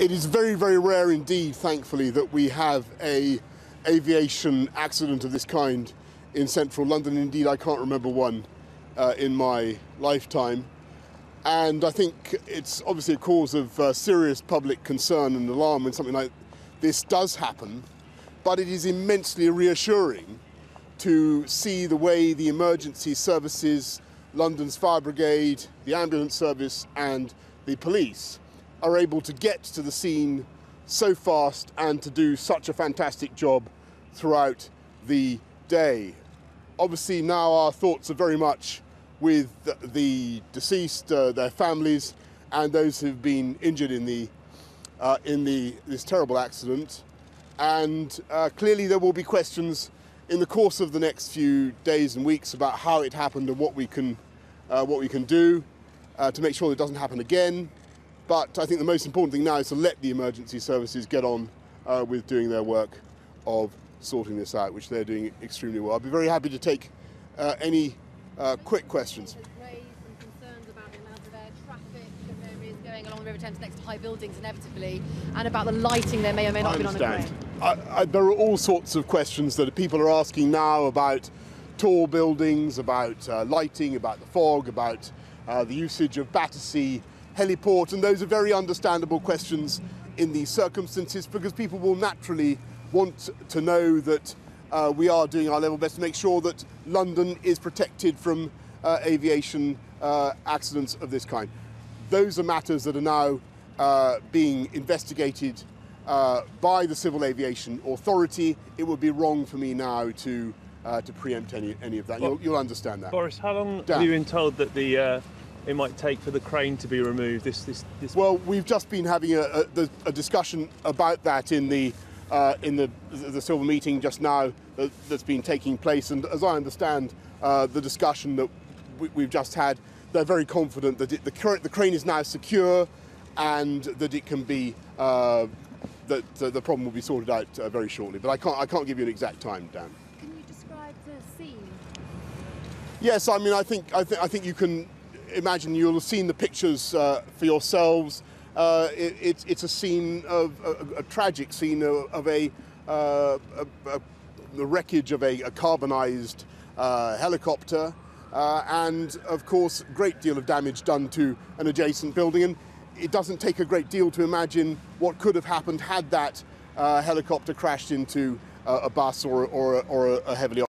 It is very, very rare indeed, thankfully, that we have an aviation accident of this kind in central London. Indeed, I can't remember one in my lifetime. And I think it's obviously a cause of serious public concern and alarm when something like this does happen. But it is immensely reassuring to see the way the emergency services, London's fire brigade, the ambulance service and the police are able to get to the scene so fast and to do such a fantastic job throughout the day. Obviously now our thoughts are very much with the deceased, their families and those who've been injured in this terrible accident. And clearly there will be questions in the course of the next few days and weeks about how it happened and what we can do to make sure it doesn't happen again. But I think the most important thing now is to let the emergency services get on with doing their work of sorting this out, which they're doing extremely well. I'd be very happy to take any quick questions. Raised some concerns about the amount of air traffic that there is going along the River Thames next to high buildings inevitably, and about the lighting there may or may not be on the crane. There are all sorts of questions that people are asking now about tall buildings, about lighting, about the fog, about the usage of Battersea heliport, and those are very understandable questions in these circumstances because people will naturally want to know that we are doing our level best to make sure that London is protected from aviation accidents of this kind. Those are matters that are now being investigated by the Civil Aviation Authority. It would be wrong for me now to preempt any of that. You'll understand that. Boris, how long have you been told that it might take for the crane to be removed? Well, we've just been having a discussion about that in the Civil meeting just now that's been taking place, and as I understand the discussion that we've just had, they're very confident that the crane is now secure and that it can be that the problem will be sorted out very shortly. But I can't give you an exact time, Dan. Can you describe the scene? Yes, I mean I think you can imagine. You'll have seen the pictures for yourselves. It's a scene of a tragic scene of the wreckage of a carbonized helicopter, and of course a great deal of damage done to an adjacent building. And it doesn't take a great deal to imagine what could have happened had that helicopter crashed into a bus or a heavily